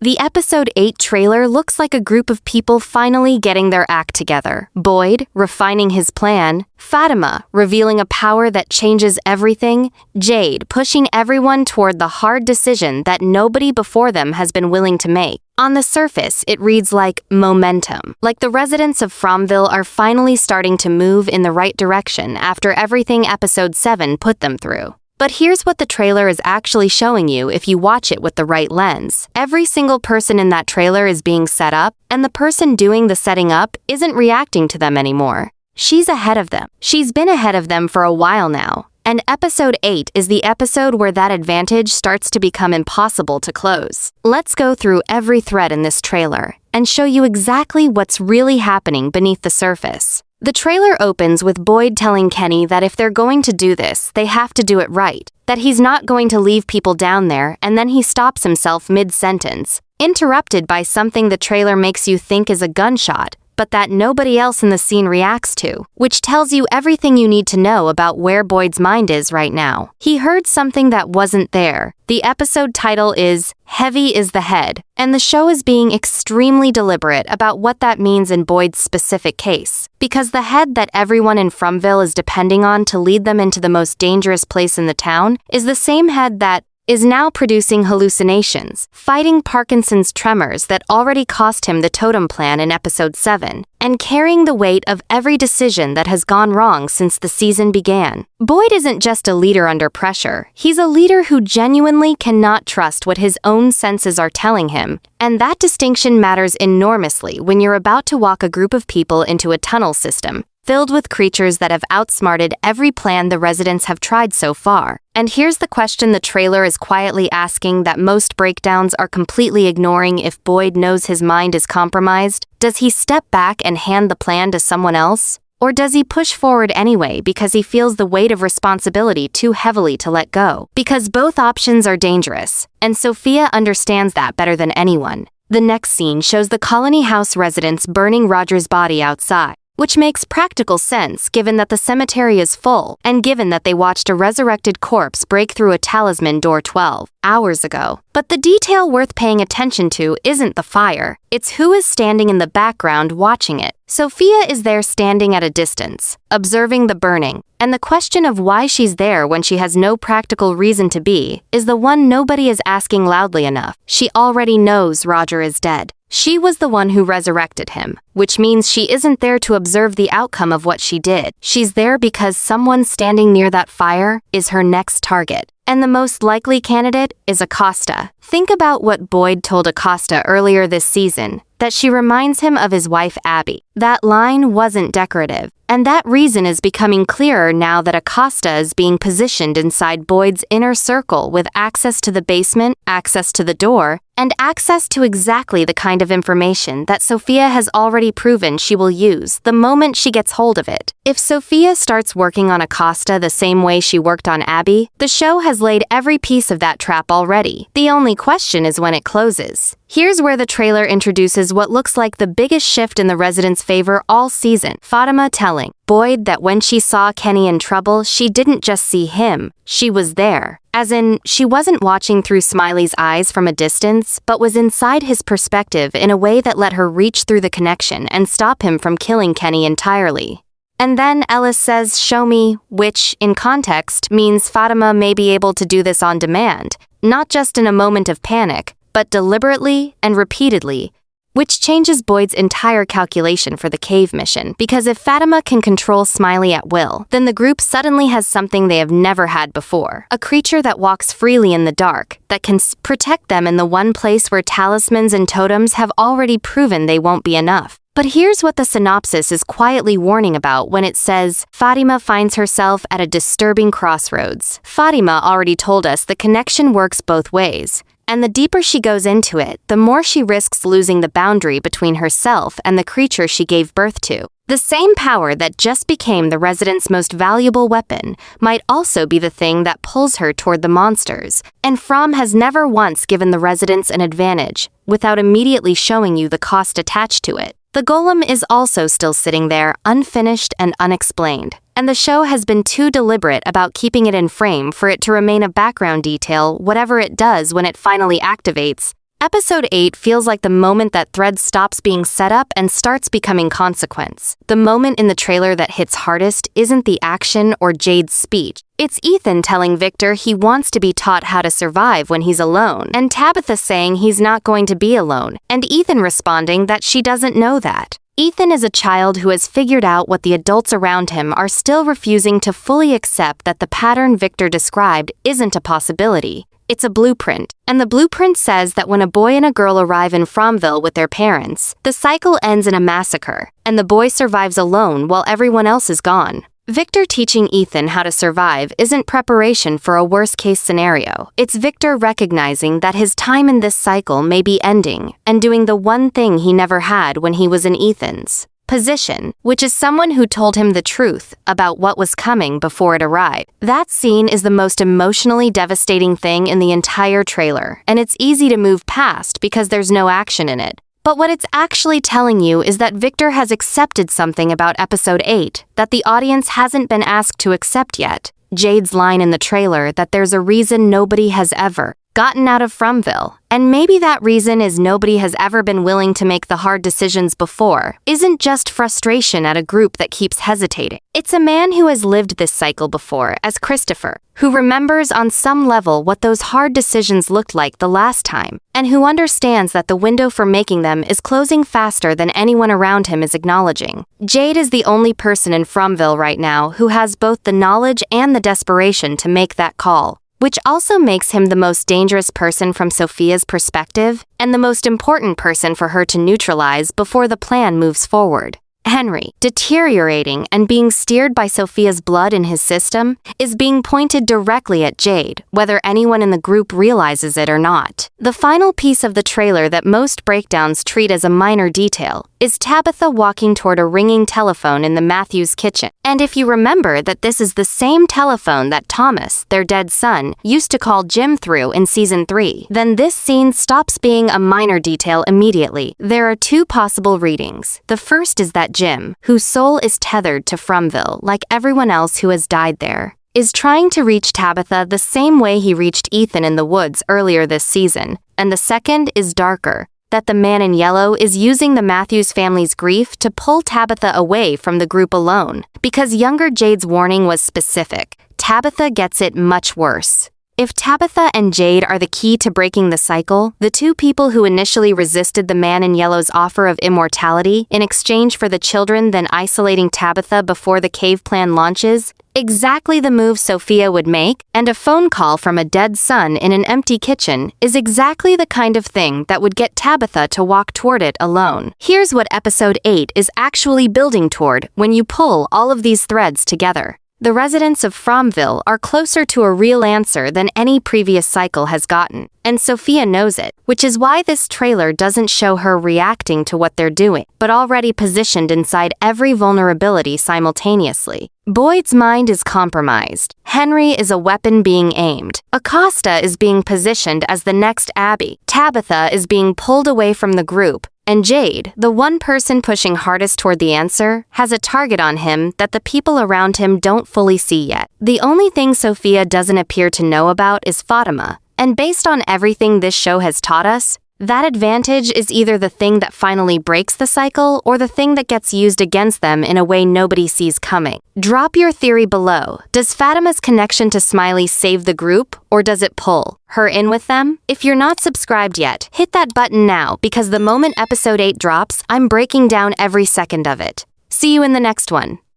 The episode 8 trailer looks like a group of people finally getting their act together. Boyd, refining his plan. Fatima, revealing a power that changes everything. Jade, pushing everyone toward the hard decision that nobody before them has been willing to make. On the surface, it reads like momentum. Like the residents of Fromville are finally starting to move in the right direction after everything episode 7 put them through. But here's what the trailer is actually showing you if you watch it with the right lens. Every single person in that trailer is being set up, and the person doing the setting up isn't reacting to them anymore. She's ahead of them. She's been ahead of them for a while now. And episode 8 is the episode where that advantage starts to become impossible to close. Let's go through every thread in this trailer and show you exactly what's really happening beneath the surface. The trailer opens with Boyd telling Kenny that if they're going to do this, they have to do it right, that he's not going to leave people down there, and then he stops himself mid-sentence, interrupted by something the trailer makes you think is a gunshot, but that nobody else in the scene reacts to, which tells you everything you need to know about where Boyd's mind is right now. He heard something that wasn't there. The episode title is Heavy is the Head, and the show is being extremely deliberate about what that means in Boyd's specific case, because the head that everyone in Fromville is depending on to lead them into the most dangerous place in the town is the same head that is now producing hallucinations, fighting Parkinson's tremors that already cost him the totem plan in episode 7, and carrying the weight of every decision that has gone wrong since the season began. Boyd isn't just a leader under pressure, he's a leader who genuinely cannot trust what his own senses are telling him, and that distinction matters enormously when you're about to walk a group of people into a tunnel system filled with creatures that have outsmarted every plan the residents have tried so far. And here's the question the trailer is quietly asking that most breakdowns are completely ignoring if Boyd knows his mind is compromised. Does he step back and hand the plan to someone else? Or does he push forward anyway because he feels the weight of responsibility too heavily to let go? Because both options are dangerous, and Sophia understands that better than anyone. The next scene shows the colony house residents burning Roger's body outside, which makes practical sense given that the cemetery is full and given that they watched a resurrected corpse break through a talisman door 12 hours ago. But the detail worth paying attention to isn't the fire, it's who is standing in the background watching it. Sophia is there standing at a distance, observing the burning, and the question of why she's there when she has no practical reason to be is the one nobody is asking loudly enough. She already knows Roger is dead. She was the one who resurrected him, which means she isn't there to observe the outcome of what she did. She's there because someone standing near that fire is her next target. And the most likely candidate is Acosta. Think about what Boyd told Acosta earlier this season, that she reminds him of his wife Abby. That line wasn't decorative, and that reason is becoming clearer now that Acosta is being positioned inside Boyd's inner circle with access to the basement, access to the door, and access to exactly the kind of information that Sophia has already proven she will use the moment she gets hold of it. If Sophia starts working on Acosta the same way she worked on Abby, the show has laid every piece of that trap already. The only question is when it closes. Here's where the trailer introduces what looks like the biggest shift in the residents' favor all season. Fatima telling Boyd that when she saw Kenny in trouble, she didn't just see him, she was there. As in, she wasn't watching through Smiley's eyes from a distance, but was inside his perspective in a way that let her reach through the connection and stop him from killing Kenny entirely. And then Ellis says, "Show me," which, in context, means Fatima may be able to do this on demand, not just in a moment of panic, but deliberately and repeatedly, which changes Boyd's entire calculation for the cave mission, because if Fatima can control Smiley at will, then the group suddenly has something they have never had before. A creature that walks freely in the dark, that can protect them in the one place where talismans and totems have already proven they won't be enough. But here's what the synopsis is quietly warning about when it says, Fatima finds herself at a disturbing crossroads. Fatima already told us the connection works both ways. And the deeper she goes into it, the more she risks losing the boundary between herself and the creature she gave birth to. The same power that just became the residents' most valuable weapon might also be the thing that pulls her toward the monsters. And From has never once given the residents an advantage without immediately showing you the cost attached to it. The golem is also still sitting there, unfinished and unexplained. And the show has been too deliberate about keeping it in frame for it to remain a background detail whatever it does when it finally activates. Episode 8 feels like the moment that thread stops being set up and starts becoming consequence. The moment in the trailer that hits hardest isn't the action or Jade's speech. It's Ethan telling Victor he wants to be taught how to survive when he's alone, and Tabitha saying he's not going to be alone, and Ethan responding that she doesn't know that. Ethan is a child who has figured out what the adults around him are still refusing to fully accept, that the pattern Victor described isn't a possibility. It's a blueprint, and the blueprint says that when a boy and a girl arrive in Fromville with their parents, the cycle ends in a massacre, and the boy survives alone while everyone else is gone. Victor teaching Ethan how to survive isn't preparation for a worst-case scenario. It's Victor recognizing that his time in this cycle may be ending and doing the one thing he never had when he was in Ethan's position, which is someone who told him the truth about what was coming before it arrived. That scene is the most emotionally devastating thing in the entire trailer, and it's easy to move past because there's no action in it. But what it's actually telling you is that Victor has accepted something about episode 8 that the audience hasn't been asked to accept yet. Jade's line in the trailer that there's a reason nobody has ever gotten out of Fromville, and maybe that reason is nobody has ever been willing to make the hard decisions before, isn't just frustration at a group that keeps hesitating. It's a man who has lived this cycle before as Christopher, who remembers on some level what those hard decisions looked like the last time, and who understands that the window for making them is closing faster than anyone around him is acknowledging. Jade is the only person in Fromville right now who has both the knowledge and the desperation to make that call, which also makes him the most dangerous person from Sophia's perspective, and the most important person for her to neutralize before the plan moves forward. Henry, deteriorating and being steered by Sophia's blood in his system, is being pointed directly at Jade, whether anyone in the group realizes it or not. The final piece of the trailer that most breakdowns treat as a minor detail is Tabitha walking toward a ringing telephone in the Matthews kitchen. And if you remember that this is the same telephone that Thomas, their dead son, used to call Jim through in season 3, then this scene stops being a minor detail immediately. There are two possible readings. The first is that Jim, whose soul is tethered to Fromville like everyone else who has died there, is trying to reach Tabitha the same way he reached Ethan in the woods earlier this season. And the second is darker, that the man in yellow is using the Matthews family's grief to pull Tabitha away from the group alone. Because younger Jade's warning was specific, Tabitha gets it much worse. If Tabitha and Jade are the key to breaking the cycle, the two people who initially resisted the man in yellow's offer of immortality in exchange for the children then isolating Tabitha before the cave plan launches, exactly the move Sophia would make, and a phone call from a dead son in an empty kitchen is exactly the kind of thing that would get Tabitha to walk toward it alone. Here's what episode 8 is actually building toward when you pull all of these threads together. The residents of Fromville are closer to a real answer than any previous cycle has gotten, and Sophia knows it, which is why this trailer doesn't show her reacting to what they're doing, but already positioned inside every vulnerability simultaneously. Boyd's mind is compromised. Henry is a weapon being aimed. Acosta is being positioned as the next Abby. Tabitha is being pulled away from the group. And Jade, the one person pushing hardest toward the answer, has a target on him that the people around him don't fully see yet. The only thing Sophia doesn't appear to know about is Fatima. And based on everything this show has taught us, that advantage is either the thing that finally breaks the cycle or the thing that gets used against them in a way nobody sees coming. Drop your theory below. Does Fatima's connection to Smiley save the group, or does it pull her in with them? If you're not subscribed yet, hit that button now, because the moment episode 8 drops, I'm breaking down every second of it. See you in the next one.